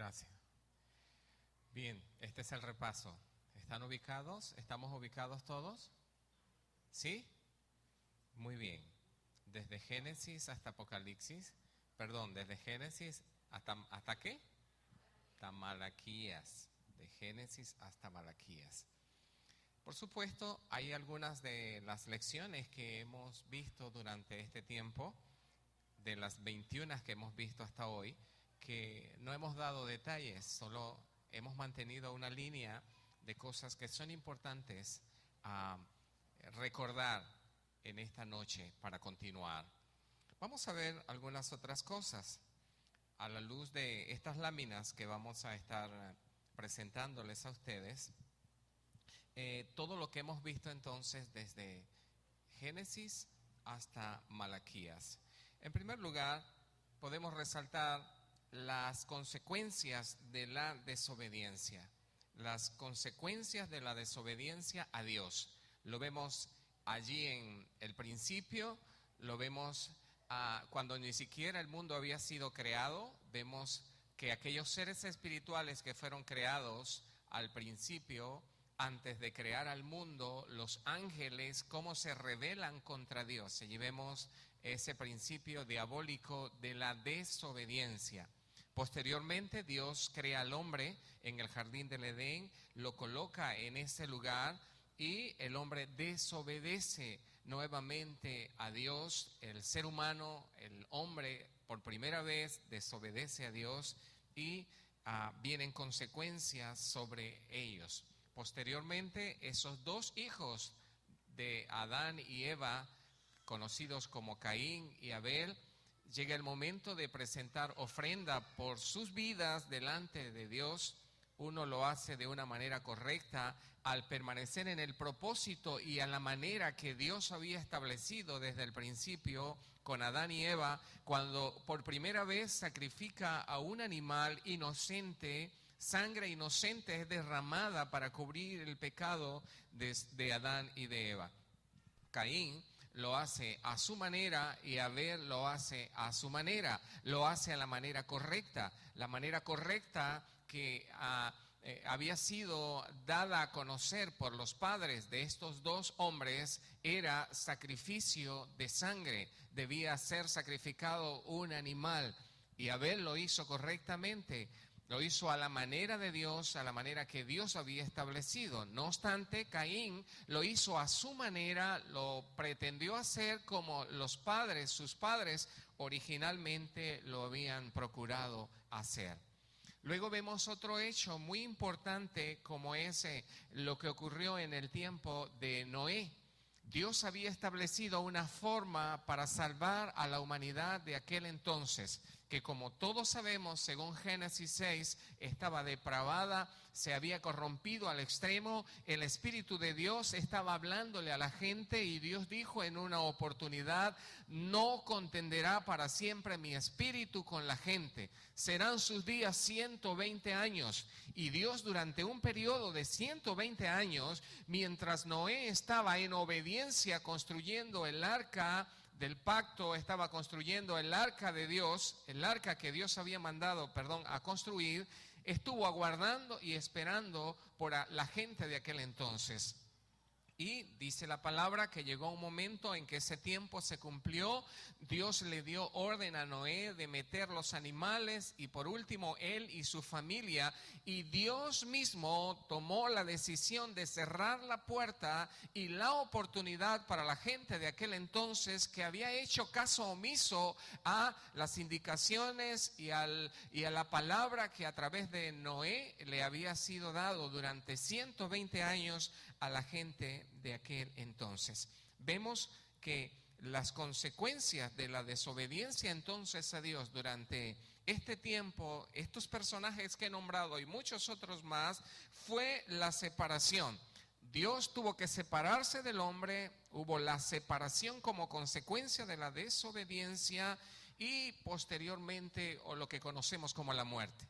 Gracias. Bien, este es el repaso. ¿Están ubicados? ¿Estamos ubicados todos? ¿Sí? Muy bien. Desde Génesis hasta Apocalipsis, desde Génesis ¿hasta qué? Hasta Malaquías. De Génesis hasta Malaquías. Por supuesto, hay algunas de las lecciones que hemos visto durante este tiempo, de las 21 que hemos visto hasta hoy, que no hemos dado detalles, solo hemos mantenido una línea de cosas que son importantes a recordar en esta noche para continuar. Vamos a ver algunas otras cosas a la luz de estas láminas que vamos a estar presentándoles a ustedes. Todo lo que hemos visto entonces desde Génesis hasta Malaquías. En primer lugar, podemos resaltar las consecuencias de la desobediencia. Las consecuencias de la desobediencia a Dios. Lo vemos allí en el principio, lo vemos cuando ni siquiera el mundo había sido creado. Vemos que aquellos seres espirituales que fueron creados al principio, antes de crear al mundo, los ángeles, cómo se rebelan contra Dios. Allí vemos ese principio diabólico de la desobediencia. Posteriormente, Dios crea al hombre en el jardín del Edén, lo coloca en ese lugar y el hombre desobedece nuevamente a Dios. El ser humano, el hombre, por primera vez desobedece a Dios y vienen consecuencias sobre ellos. Posteriormente, esos dos hijos de Adán y Eva, conocidos como Caín y Abel, llega el momento de presentar ofrenda por sus vidas delante de Dios. Uno lo hace de una manera correcta al permanecer en el propósito y a la manera que Dios había establecido desde el principio con Adán y Eva, cuando por primera vez sacrifica a un animal inocente. Sangre inocente es derramada para cubrir el pecado de Adán y de Eva. Caín lo hace a su manera y Abel lo hace a su manera. Lo hace a la manera correcta. La manera correcta que había sido dada a conocer por los padres de estos dos hombres era sacrificio de sangre. Debía ser sacrificado un animal y Abel lo hizo correctamente. Lo hizo a la manera de Dios, a la manera que Dios había establecido. No obstante, Caín lo hizo a su manera, lo pretendió hacer como los padres, sus padres, originalmente lo habían procurado hacer. Luego vemos otro hecho muy importante como es lo que ocurrió en el tiempo de Noé. Dios había establecido una forma para salvar a la humanidad de aquel entonces, que como todos sabemos, según Génesis 6, estaba depravada, se había corrompido al extremo, el Espíritu de Dios estaba hablándole a la gente y Dios dijo en una oportunidad: no contenderá para siempre mi Espíritu con la gente, serán sus días 120 años. Y Dios durante un periodo de 120 años, mientras Noé estaba en obediencia construyendo el arca del pacto, estaba construyendo el arca de Dios, el arca que Dios había mandado, a construir, estuvo aguardando y esperando por la gente de aquel entonces. Y dice la palabra que llegó un momento en que ese tiempo se cumplió. Dios le dio orden a Noé de meter los animales y por último él y su familia. Y Dios mismo tomó la decisión de cerrar la puerta y la oportunidad para la gente de aquel entonces que había hecho caso omiso a las indicaciones y a la palabra que a través de Noé le había sido dado durante 120 años a la gente de aquel entonces. Vemos que las consecuencias de la desobediencia entonces a Dios durante este tiempo, estos personajes que he nombrado y muchos otros más, fue la separación. Dios tuvo que separarse del hombre, hubo la separación como consecuencia de la desobediencia y posteriormente o lo que conocemos como la muerte.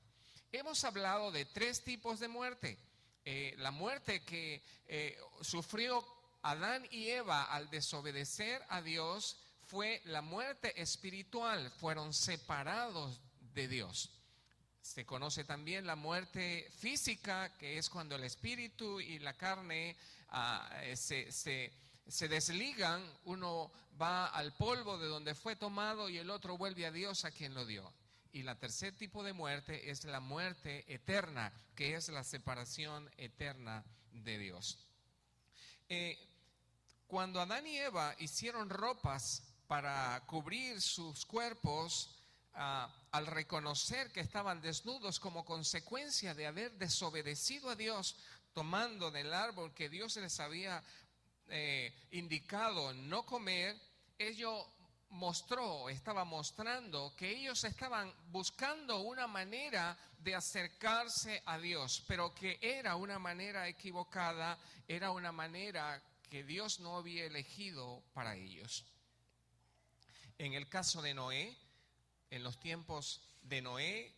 Hemos hablado de tres tipos de muerte. La muerte que sufrió Adán y Eva al desobedecer a Dios fue la muerte espiritual, fueron separados de Dios. Se conoce también la muerte física, que es cuando el espíritu y la carne se desligan. Uno va al polvo de donde fue tomado y el otro vuelve a Dios a quien lo dio. Y la tercer tipo de muerte es la muerte eterna, que es la separación eterna de Dios. Cuando Adán y Eva hicieron ropas para cubrir sus cuerpos, al reconocer que estaban desnudos como consecuencia de haber desobedecido a Dios, tomando del árbol que Dios les había indicado no comer, estaba mostrando que ellos estaban buscando una manera de acercarse a Dios, pero que era una manera equivocada, era una manera que Dios no había elegido para ellos. En el caso de Noé, en los tiempos de Noé,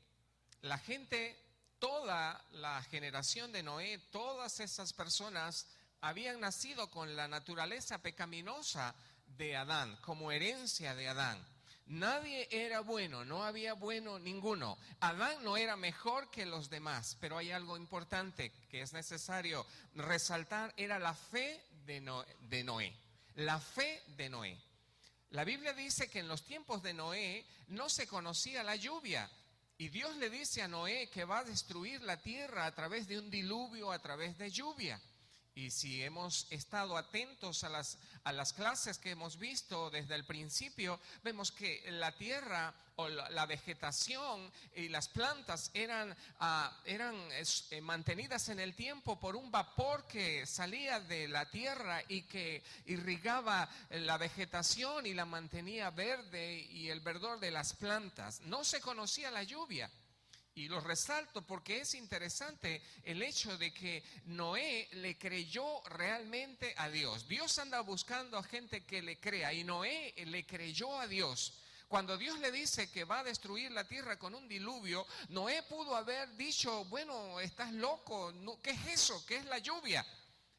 la gente, toda la generación de Noé, todas esas personas habían nacido con la naturaleza pecaminosa de Adán, como herencia de Adán. Nadie era bueno, no había bueno ninguno. Adán no era mejor que los demás, pero hay algo importante que es necesario resaltar, era la fe de Noé. La fe de Noé. La Biblia dice que en los tiempos de Noé no se conocía la lluvia. Y Dios le dice a Noé que va a destruir la tierra a través de un diluvio, a través de lluvia. Y si hemos estado atentos a las clases que hemos visto desde el principio, vemos que la tierra o la vegetación y las plantas eran mantenidas en el tiempo por un vapor que salía de la tierra y que irrigaba la vegetación y la mantenía verde y el verdor de las plantas. No se conocía la lluvia. Y lo resalto porque es interesante el hecho de que Noé le creyó realmente a Dios. Dios anda buscando a gente que le crea y Noé le creyó a Dios. Cuando Dios le dice que va a destruir la tierra con un diluvio, Noé pudo haber dicho, bueno, estás loco, ¿qué es eso? ¿Qué es la lluvia?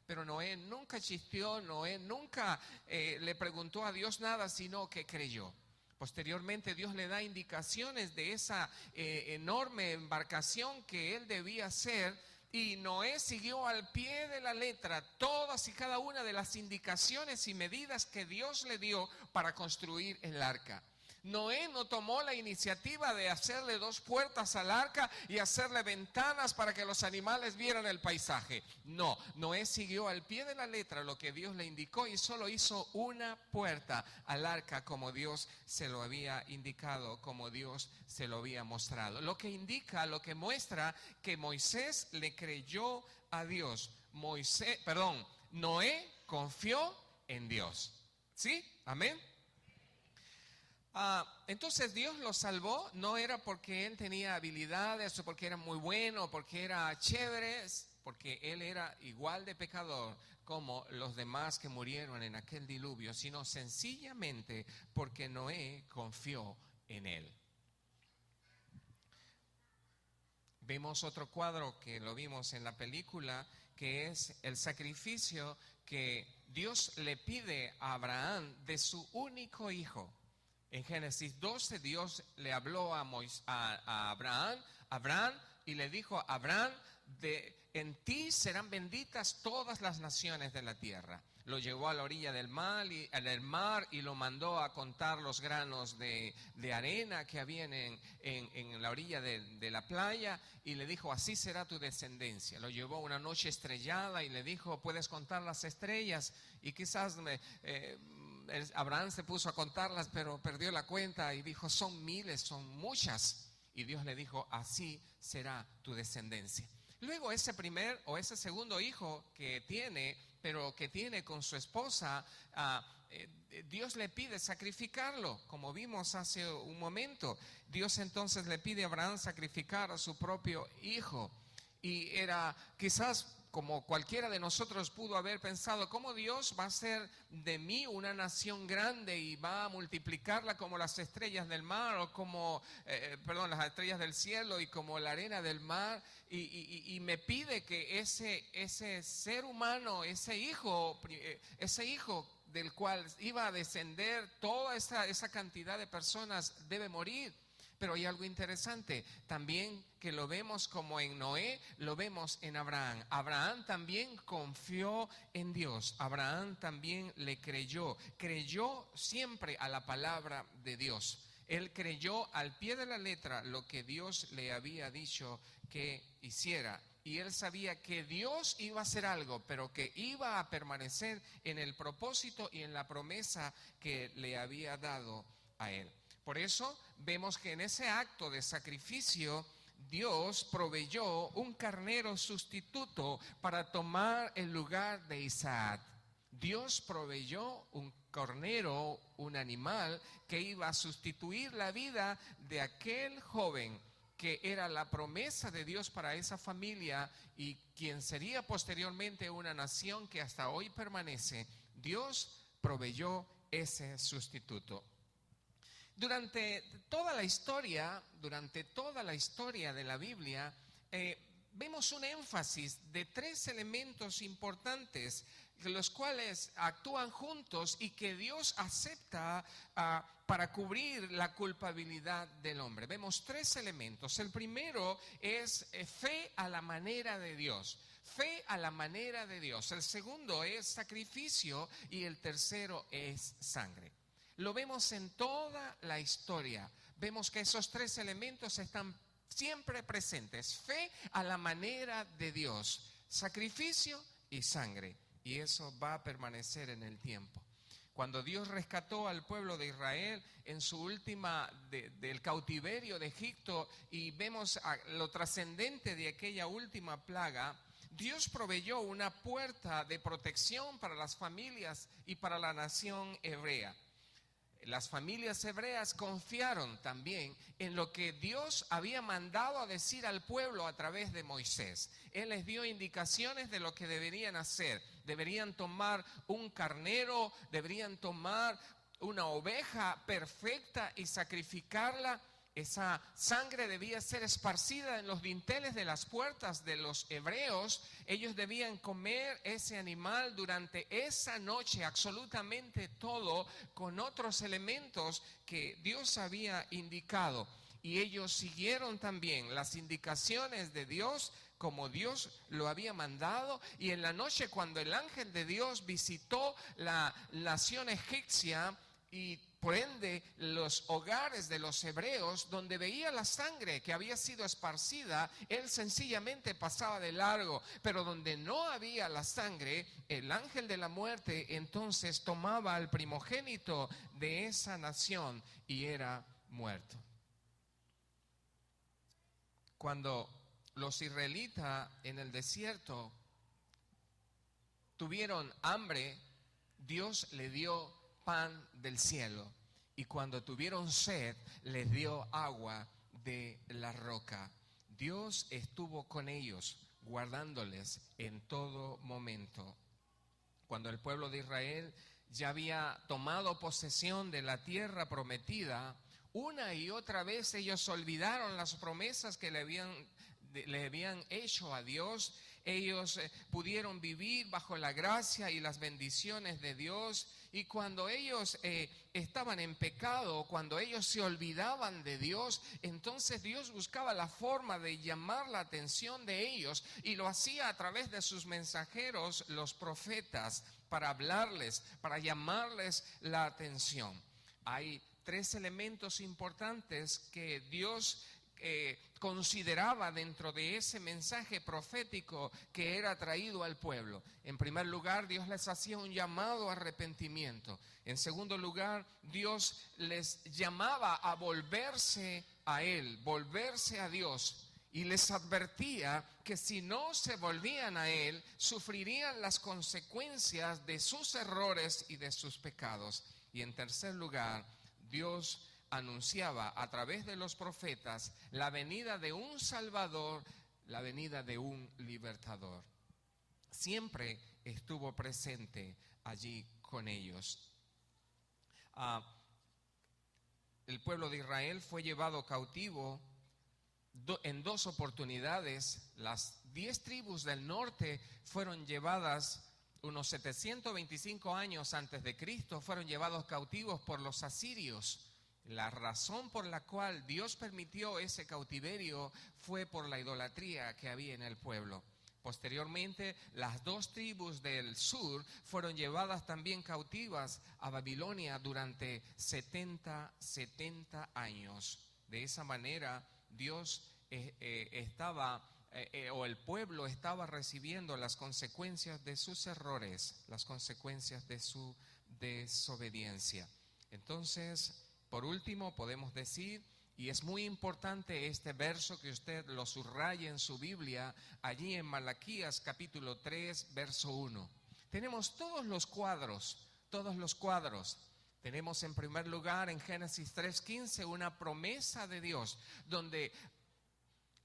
Pero Noé nunca chisteó, Noé nunca le preguntó a Dios nada, sino que creyó. Posteriormente Dios le da indicaciones de esa enorme embarcación que él debía hacer, y Noé siguió al pie de la letra todas y cada una de las indicaciones y medidas que Dios le dio para construir el arca. Noé no tomó la iniciativa de hacerle 2 puertas al arca y hacerle ventanas para que los animales vieran el paisaje. No, Noé siguió al pie de la letra lo que Dios le indicó y solo hizo una puerta al arca como Dios se lo había indicado, como Dios se lo había mostrado. Lo que muestra que Moisés le creyó a Dios. Noé confió en Dios. ¿Sí? Amén. Entonces Dios lo salvó, no era porque él tenía habilidades o porque era muy bueno o porque era chévere, porque él era igual de pecador como los demás que murieron en aquel diluvio, sino sencillamente porque Noé confió en él. Vemos otro cuadro que lo vimos en la película, que es el sacrificio que Dios le pide a Abraham de su único hijo. En Génesis 12 Dios le habló a Abraham y le dijo: Abraham, en ti serán benditas todas las naciones de la tierra. Lo llevó a la orilla del mar y lo mandó a contar los granos de arena que habían en la orilla de la playa, y le dijo: así será tu descendencia. Lo llevó una noche estrellada y le dijo: puedes contar las estrellas. Y quizás Abraham se puso a contarlas, pero perdió la cuenta y dijo: son miles, son muchas. Y Dios le dijo: así será tu descendencia. Luego ese segundo hijo que tiene, pero que tiene con su esposa, Dios le pide sacrificarlo, como vimos hace un momento. Dios entonces le pide a Abraham sacrificar a su propio hijo. Y era quizás, como cualquiera de nosotros pudo haber pensado, ¿cómo Dios va a hacer de mí una nación grande y va a multiplicarla como las estrellas del mar, o como, las estrellas del cielo y como la arena del mar? Y me pide que ese ser humano, ese hijo del cual iba a descender toda esa cantidad de personas, debe morir. Pero hay algo interesante, también que lo vemos como en Noé, lo vemos en Abraham. Abraham también confió en Dios, Abraham también le creyó siempre a la palabra de Dios. Él creyó al pie de la letra lo que Dios le había dicho que hiciera. Y él sabía que Dios iba a hacer algo, pero que iba a permanecer en el propósito y en la promesa que le había dado a él. Por eso vemos que en ese acto de sacrificio Dios proveyó un carnero sustituto para tomar el lugar de Isaac. Dios proveyó un carnero, un animal que iba a sustituir la vida de aquel joven que era la promesa de Dios para esa familia y quien sería posteriormente una nación que hasta hoy permanece. Dios proveyó ese sustituto. Durante toda la historia de la Biblia, vemos un énfasis de 3 elementos importantes, los cuales actúan juntos y que Dios acepta para cubrir la culpabilidad del hombre. Vemos 3 elementos. El primero es fe a la manera de Dios. Fe a la manera de Dios. El segundo es sacrificio y el tercero es sangre. Lo vemos en toda la historia. Vemos que esos 3 elementos están siempre presentes. Fe a la manera de Dios, sacrificio y sangre. Y eso va a permanecer en el tiempo. Cuando Dios rescató al pueblo de Israel en su última del cautiverio de Egipto y vemos lo trascendente de aquella última plaga, Dios proveyó una puerta de protección para las familias y para la nación hebrea. Las familias hebreas confiaron también en lo que Dios había mandado a decir al pueblo a través de Moisés. Él les dio indicaciones de lo que deberían hacer. Deberían tomar un carnero, deberían tomar una oveja perfecta y sacrificarla. Esa sangre debía ser esparcida en los dinteles de las puertas de los hebreos. Ellos debían comer ese animal durante esa noche, absolutamente todo, con otros elementos que Dios había indicado. Y ellos siguieron también las indicaciones de Dios como Dios lo había mandado. Y en la noche, cuando el ángel de Dios visitó la nación egipcia y por ende los hogares de los hebreos, donde veía la sangre que había sido esparcida, él sencillamente pasaba de largo. Pero donde no había la sangre, el ángel de la muerte entonces tomaba al primogénito de esa nación y era muerto. Cuando los israelitas en el desierto tuvieron hambre, Dios le dio pan del cielo, y cuando tuvieron sed les dio agua de la roca. Dios estuvo con ellos, guardándoles en todo momento. Cuando el pueblo de Israel ya había tomado posesión de la tierra prometida, una y otra vez ellos olvidaron las promesas que le habían hecho a Dios. Ellos pudieron vivir bajo la gracia y las bendiciones de Dios. Y cuando ellos estaban en pecado, cuando ellos se olvidaban de Dios, entonces Dios buscaba la forma de llamar la atención de ellos, y lo hacía a través de sus mensajeros, los profetas, para hablarles, para llamarles la atención. Hay 3 elementos importantes que Dios consideraba dentro de ese mensaje profético que era traído al pueblo. En primer lugar, Dios les hacía un llamado a arrepentimiento. En segundo lugar, Dios les llamaba a volverse a Él, volverse a Dios, y les advertía que si no se volvían a Él, sufrirían las consecuencias de sus errores y de sus pecados. Y en tercer lugar, Dios anunciaba a través de los profetas la venida de un Salvador, la venida de un libertador. Siempre estuvo presente allí con ellos. El pueblo de Israel fue llevado cautivo en 2 oportunidades. Las 10 tribus del norte fueron llevadas unos 725 años antes de Cristo, fueron llevados cautivos por los asirios. La razón por la cual Dios permitió ese cautiverio fue por la idolatría que había en el pueblo. Posteriormente, las 2 tribus del sur fueron llevadas también cautivas a Babilonia durante 70 años. De esa manera, Dios o el pueblo estaba recibiendo las consecuencias de sus errores, las consecuencias de su desobediencia. Entonces, por último, podemos decir, y es muy importante este verso que usted lo subraye en su Biblia, allí en Malaquías capítulo 3, verso 1. Tenemos todos los cuadros. Tenemos en primer lugar en Génesis 3:15 una promesa de Dios, donde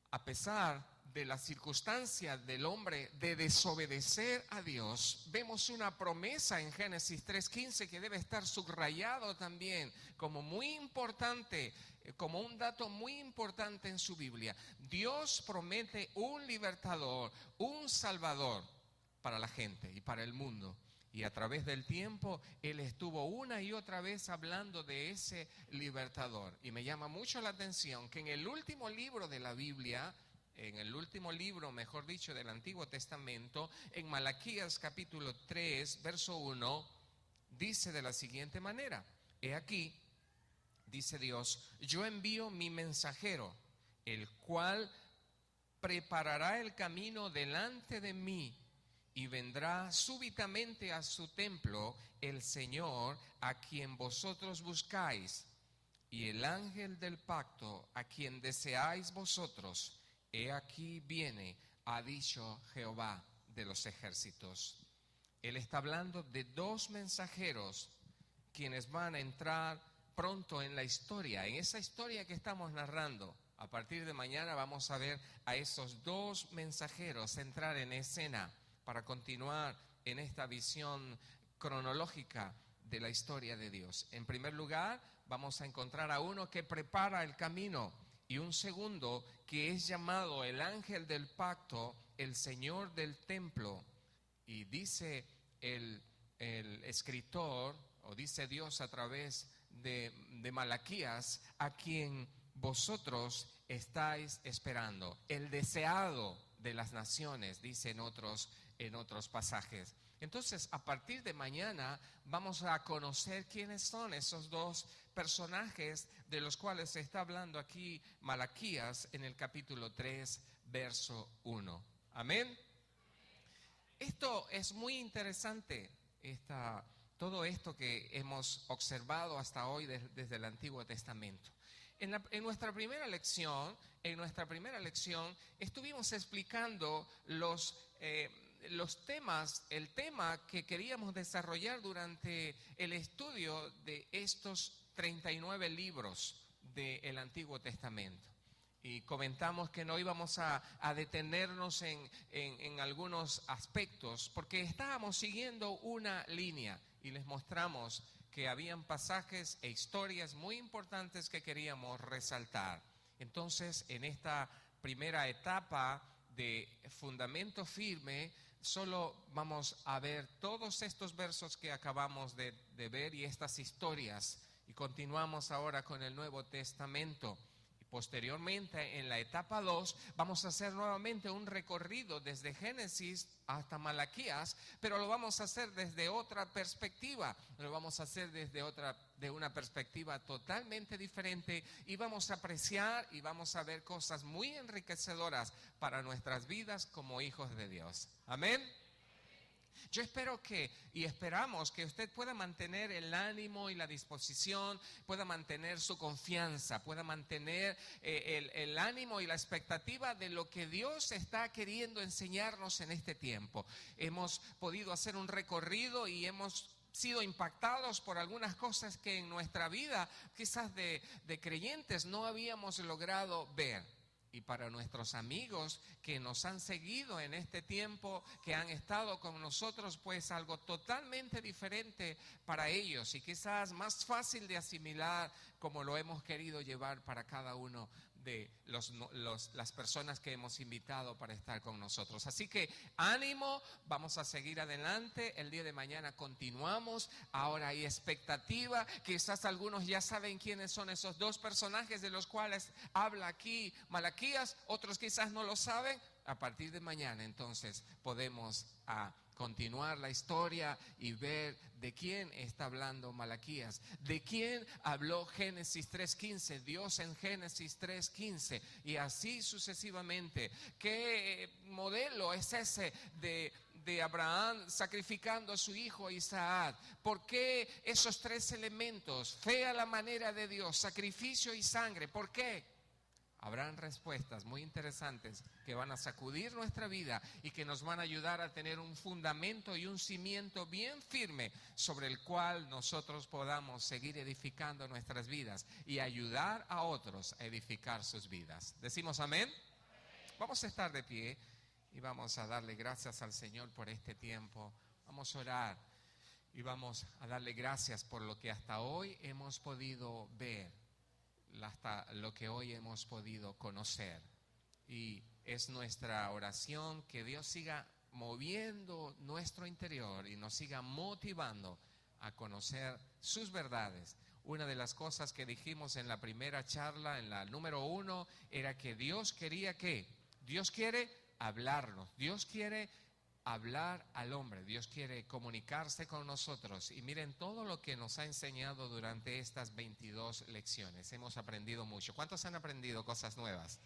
a pesar de la circunstancia del hombre de desobedecer a Dios, vemos una promesa en Génesis 3:15 que debe estar subrayado también como muy importante, como un dato muy importante en su Biblia. Dios promete un libertador, un salvador para la gente y para el mundo. Y a través del tiempo, Él estuvo una y otra vez hablando de ese libertador. Y me llama mucho la atención que en el último libro de la Biblia, en el último libro, mejor dicho, del Antiguo Testamento, en Malaquías capítulo 3, verso 1, dice de la siguiente manera: He aquí, dice Dios, yo envío mi mensajero, el cual preparará el camino delante de mí, y vendrá súbitamente a su templo el Señor a quien vosotros buscáis, y el ángel del pacto a quien deseáis vosotros. He aquí viene, ha dicho Jehová de los ejércitos. Él está hablando de 2 mensajeros quienes van a entrar pronto en la historia, en esa historia que estamos narrando. A partir de mañana vamos a ver a esos 2 mensajeros entrar en escena para continuar en esta visión cronológica de la historia de Dios. En primer lugar, vamos a encontrar a uno que prepara el camino y un segundo que es llamado el ángel del pacto, el Señor del templo. Y dice el escritor, o dice Dios a través de Malaquías, a quien vosotros estáis esperando, el deseado de las naciones, dice en otros pasajes. Entonces, a partir de mañana vamos a conocer quiénes son esos 2 personajes de los cuales se está hablando aquí Malaquías en el capítulo 3, verso 1. Amén. Esto es muy interesante, todo esto que hemos observado hasta hoy desde el Antiguo Testamento. En nuestra primera lección estuvimos explicando los temas, el tema que queríamos desarrollar durante el estudio de estos 39 libros del Antiguo Testamento. Y comentamos que no íbamos a detenernos en algunos aspectos, porque estábamos siguiendo una línea y les mostramos que habían pasajes e historias muy importantes que queríamos resaltar. Entonces, en esta primera etapa de fundamento firme, solo vamos a ver todos estos versos que acabamos de ver y estas historias, y continuamos ahora con el Nuevo Testamento. Posteriormente, en la etapa 2, vamos a hacer nuevamente un recorrido desde Génesis hasta Malaquías, pero lo vamos a hacer desde otra perspectiva, lo vamos a hacer de una perspectiva totalmente diferente, y vamos a apreciar y vamos a ver cosas muy enriquecedoras para nuestras vidas como hijos de Dios. Amén. Yo espero y esperamos que usted pueda mantener el ánimo y la disposición, pueda mantener su confianza, pueda mantener el ánimo y la expectativa de lo que Dios está queriendo enseñarnos en este tiempo. Hemos podido hacer un recorrido y hemos sido impactados por algunas cosas que en nuestra vida, quizás de creyentes, no habíamos logrado ver. Y para nuestros amigos que nos han seguido en este tiempo, que han estado con nosotros, pues algo totalmente diferente para ellos y quizás más fácil de asimilar como lo hemos querido llevar para cada uno de las personas que hemos invitado para estar con nosotros. Así que ánimo, vamos a seguir adelante. El día de mañana continuamos. Ahora hay expectativa. Quizás algunos ya saben quiénes son esos dos personajes de los cuales habla aquí Malaquías. Otros quizás no lo saben. A partir de mañana entonces podemos continuar la historia y ver de quién está hablando Malaquías, de quién habló Génesis 3:15, Dios en Génesis 3:15, y así sucesivamente. ¿Qué modelo es ese de Abraham sacrificando a su hijo Isaac? ¿Por qué esos tres elementos? Fe a la manera de Dios, sacrificio y sangre. ¿Por qué? Habrán respuestas muy interesantes que van a sacudir nuestra vida y que nos van a ayudar a tener un fundamento y un cimiento bien firme sobre el cual nosotros podamos seguir edificando nuestras vidas y ayudar a otros a edificar sus vidas. ¿Decimos amén? Vamos a estar de pie y vamos a darle gracias al Señor por este tiempo. Vamos a orar y vamos a darle gracias por lo que hasta hoy hemos podido ver, hasta lo que hoy hemos podido conocer. Y es nuestra oración que Dios siga moviendo nuestro interior y nos siga motivando a conocer sus verdades. Una de las cosas que dijimos en la primera charla, en la número 1, era que Dios quería que Dios quiere hablarnos, Dios quiere hablar al hombre, Dios quiere comunicarse con nosotros. Y miren todo lo que nos ha enseñado durante estas 22 lecciones. Hemos aprendido mucho. ¿Cuántos han aprendido cosas nuevas?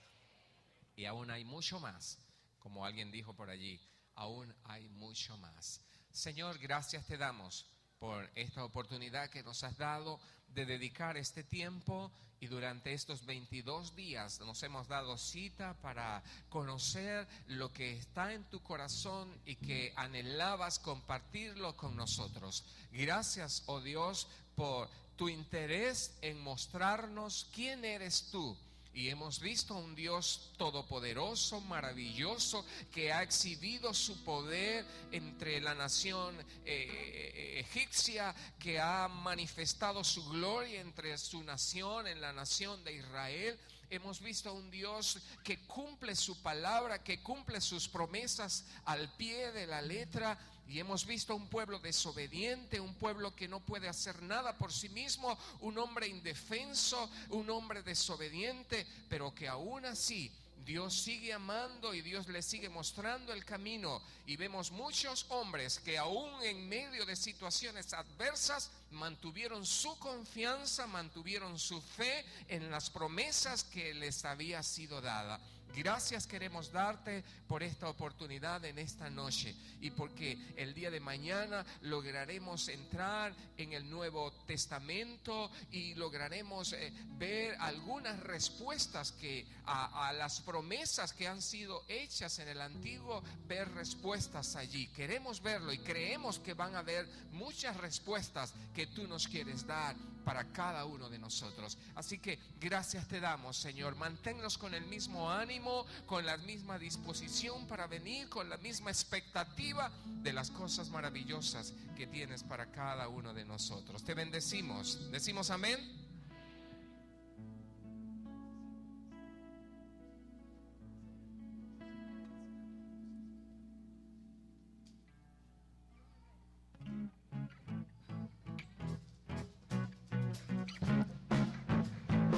Y aún hay mucho más, como alguien dijo por allí, aún hay mucho más. Señor, gracias te damos por esta oportunidad que nos has dado de dedicar este tiempo, y durante estos 22 días nos hemos dado cita para conocer lo que está en tu corazón y que anhelabas compartirlo con nosotros. Gracias, oh Dios, por tu interés en mostrarnos quién eres tú. Y hemos visto un Dios todopoderoso, maravilloso, que ha exhibido su poder entre la nación egipcia, que ha manifestado su gloria entre su nación, en la nación de Israel. Hemos visto un Dios que cumple su palabra, que cumple sus promesas al pie de la letra. Y hemos visto un pueblo desobediente, un pueblo que no puede hacer nada por sí mismo, un hombre indefenso, un hombre desobediente, pero que aún así Dios sigue amando y Dios le sigue mostrando el camino. Y vemos muchos hombres que aún en medio de situaciones adversas mantuvieron su confianza, mantuvieron su fe en las promesas que les había sido dada. Gracias queremos darte por esta oportunidad en esta noche, y porque el día de mañana lograremos entrar en el Nuevo Testamento y lograremos ver algunas respuestas que a las promesas que han sido hechas en el Antiguo, ver respuestas allí. Queremos verlo y creemos que van a haber muchas respuestas que tú nos quieres dar para cada uno de nosotros. Así que gracias te damos, Señor. Manténnos con el mismo ánimo, con la misma disposición para venir, con la misma expectativa de las cosas maravillosas que tienes para cada uno de nosotros. Te bendecimos. ¿Decimos amén?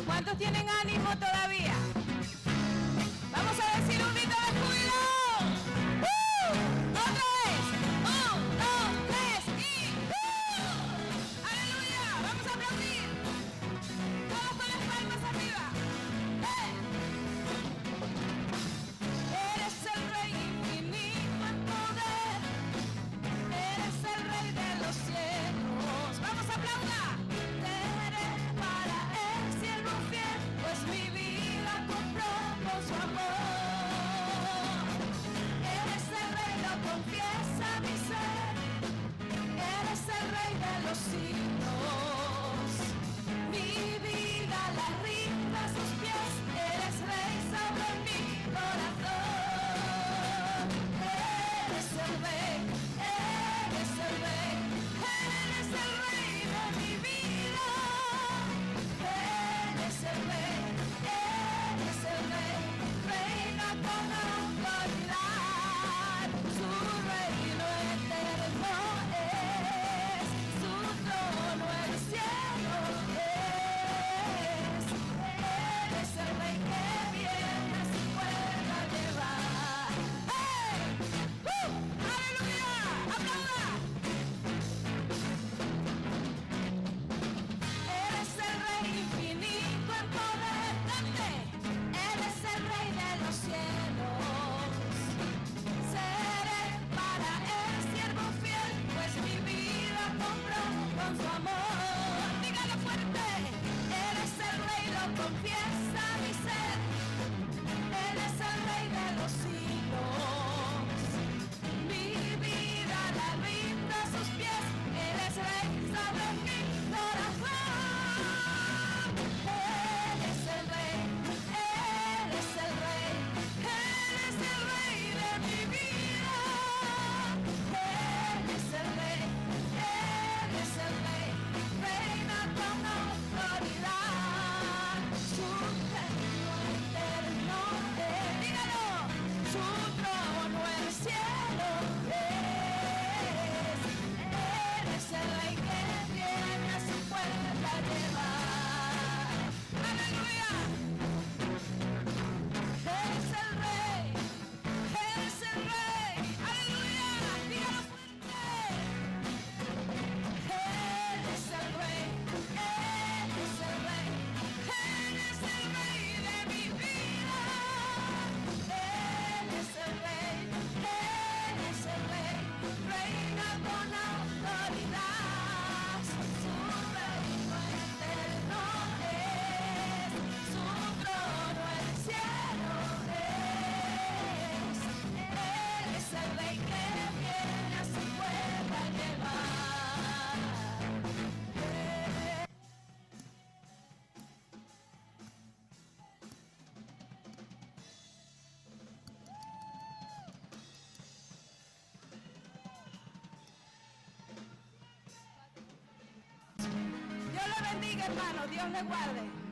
¿Cuántos tienen ánimo todavía? Vamos a decir un grito de júbilo. ¡Otra vez! 1, 2, 3 y ¡aleluya! Vamos a aplaudir. Todos con las palmas arriba. Eres el Rey infinito en poder. Eres el Rey de los cielos. Vamos a aplaudir. Pues mi vida bendiga, hermano. Dios le guarde.